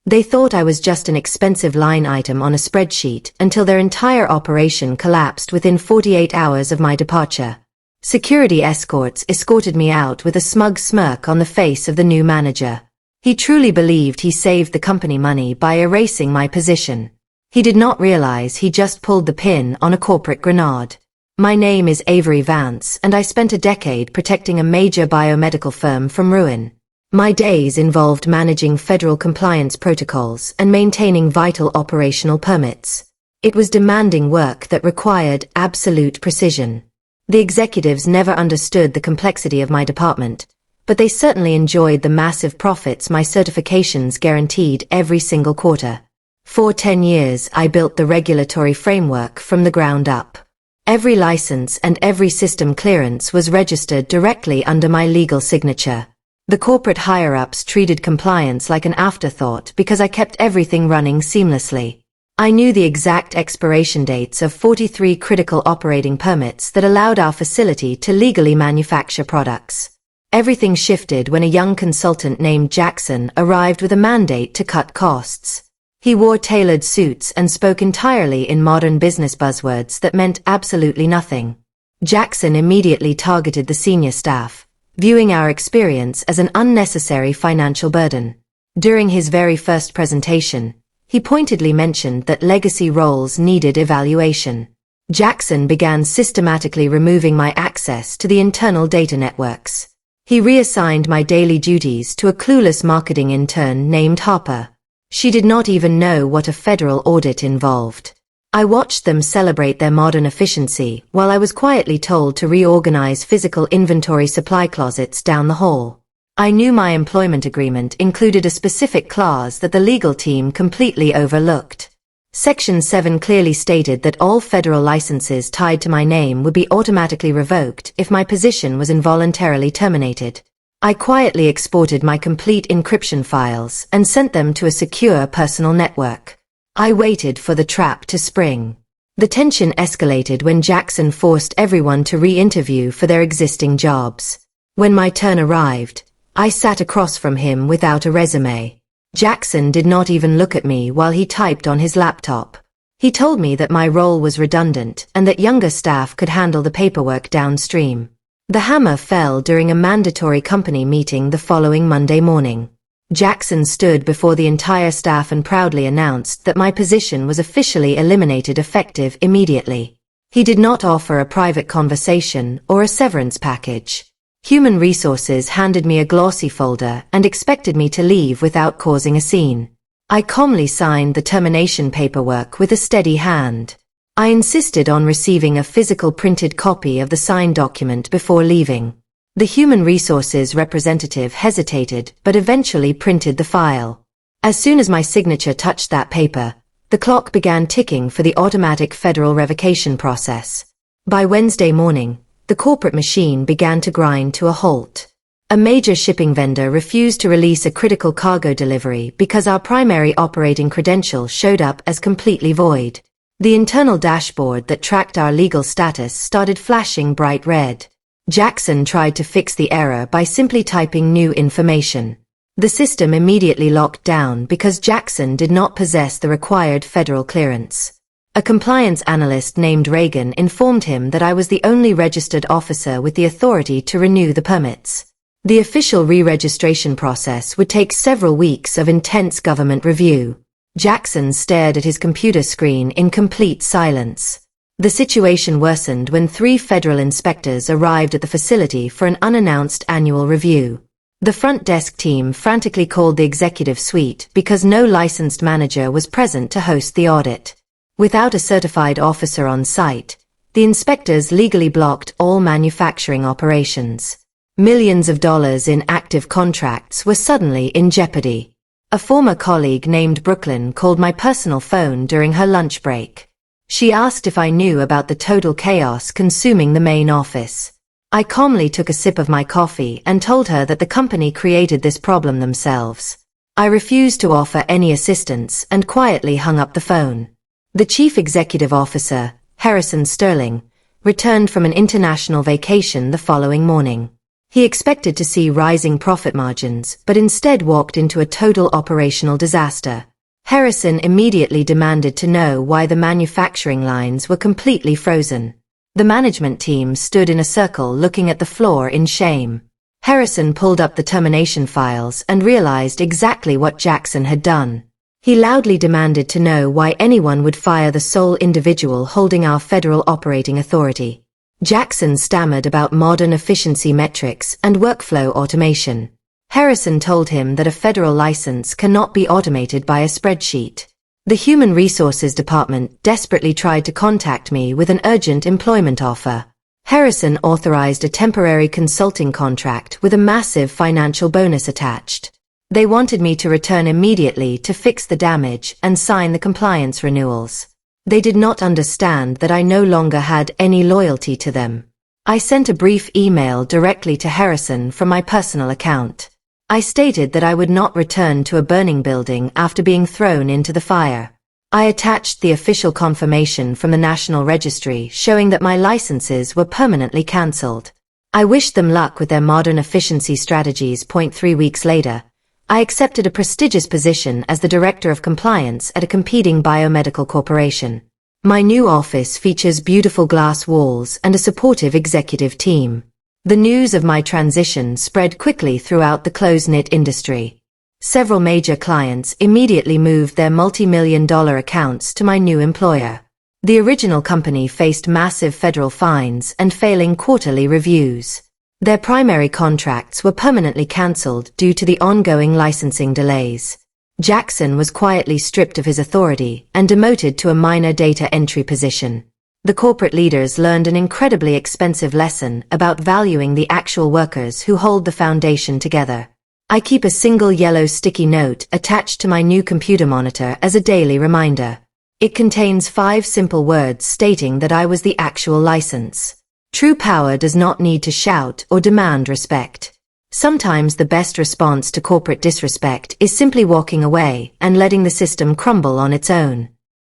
They thought I was just an expensive line item on a spreadsheet until their entire operation collapsed within 48 hours of my departure. Security escorts escorted me out with a smug smirk on the face of the new manager. He truly believed he saved the company money by erasing my position. He did not realize he just pulled the pin on a corporate grenade. My name is Avery Vance, and I spent a decade protecting a major biomedical firm from ruin. My days involved managing federal compliance protocols and maintaining vital operational permits. It was demanding work that required absolute precision. The executives never understood the complexity of my department, but they certainly enjoyed the massive profits my certifications guaranteed every single quarter. For 10 years, I built the regulatory framework from the ground up. Every license and every system clearance was registered directly under my legal signature. The corporate higher-ups treated compliance like an afterthought because I kept everything running seamlessly. I knew the exact expiration dates of 43 critical operating permits that allowed our facility to legally manufacture products. Everything shifted when a young consultant named Jackson arrived with a mandate to cut costs. He wore tailored suits and spoke entirely in modern business buzzwords that meant absolutely nothing. Jackson immediately targeted the senior staff, viewing our experience as an unnecessary financial burden. During his very first presentation, he pointedly mentioned that legacy roles needed evaluation. Jackson began systematically removing my access to the internal data networks. He reassigned my daily duties to a clueless marketing intern named Harper. She did not even know what a federal audit involved. I watched them celebrate their modern efficiency while I was quietly told to reorganize physical inventory supply closets down the hall. I knew my employment agreement included a specific clause that the legal team completely overlooked. Section 7 clearly stated that all federal licenses tied to my name would be automatically revoked if my position was involuntarily terminated. I quietly exported my complete encryption files and sent them to a secure personal network. I waited for the trap to spring. The tension escalated when Jackson forced everyone to re-interview for their existing jobs. When my turn arrived, I sat across from him without a resume. Jackson did not even look at me while he typed on his laptop. He told me that my role was redundant and that younger staff could handle the paperwork downstream. The hammer fell during a mandatory company meeting the following Monday morning. Jackson stood before the entire staff and proudly announced that my position was officially eliminated effective immediately. He did not offer a private conversation or a severance package. Human Resources handed me a glossy folder and expected me to leave without causing a scene. I calmly signed the termination paperwork with a steady hand. I insisted on receiving a physical printed copy of the signed document before leaving. The Human Resources representative hesitated but eventually printed the file. As soon as my signature touched that paper, the clock began ticking for the automatic federal revocation process. By Wednesday morning, the corporate machine began to grind to a halt. A major shipping vendor refused to release a critical cargo delivery because our primary operating credential showed up as completely void. The internal dashboard that tracked our legal status started flashing bright red. Jackson tried to fix the error by simply typing new information. The system immediately locked down because Jackson did not possess the required federal clearance. A compliance analyst named Reagan informed him that I was the only registered officer with the authority to renew the permits. The official re-registration process would take several weeks of intense government review. Jackson stared at his computer screen in complete silence. The situation worsened when 3 federal inspectors arrived at the facility for an unannounced annual review. The front desk team frantically called the executive suite because no licensed manager was present to host the audit. Without a certified officer on site, the inspectors legally blocked all manufacturing operations. Millions of dollars in active contracts were suddenly in jeopardy. A former colleague named Brooklyn called my personal phone during her lunch break. She asked if I knew about the total chaos consuming the main office. I calmly took a sip of my coffee and told her that the company created this problem themselves. I refused to offer any assistance and quietly hung up the phone. The chief executive officer, Harrison Sterling, returned from an international vacation the following morning. He expected to see rising profit margins, but instead walked into a total operational disaster. Harrison immediately demanded to know why the manufacturing lines were completely frozen. The management team stood in a circle looking at the floor in shame. Harrison pulled up the termination files and realized exactly what Jackson had done. He loudly demanded to know why anyone would fire the sole individual holding our federal operating authority. Jackson stammered about modern efficiency metrics and workflow automation. Harrison told him that a federal license cannot be automated by a spreadsheet. The Human Resources Department desperately tried to contact me with an urgent employment offer. Harrison authorized a temporary consulting contract with a massive financial bonus attached. They wanted me to return immediately to fix the damage and sign the compliance renewals. They did not understand that I no longer had any loyalty to them. I sent a brief email directly to Harrison from my personal account. I stated that I would not return to a burning building after being thrown into the fire. I attached the official confirmation from the National Registry showing that my licenses were permanently cancelled. I wished them luck with their modern efficiency strategies. 3 weeks later, I accepted a prestigious position as the Director of Compliance at a competing biomedical corporation. My new office features beautiful glass walls and a supportive executive team. The news of my transition spread quickly throughout the close-knit industry. Several major clients immediately moved their multi-million-dollar accounts to my new employer. The original company faced massive federal fines and failing quarterly reviews. Their primary contracts were permanently cancelled due to the ongoing licensing delays. Jackson was quietly stripped of his authority and demoted to a minor data entry position. The corporate leaders learned an incredibly expensive lesson about valuing the actual workers who hold the foundation together. I keep a single yellow sticky note attached to my new computer monitor as a daily reminder. It contains 5 simple words stating that I was the actual license. True power does not need to shout or demand respect. Sometimes the best response to corporate disrespect is simply walking away and letting the system crumble on its own.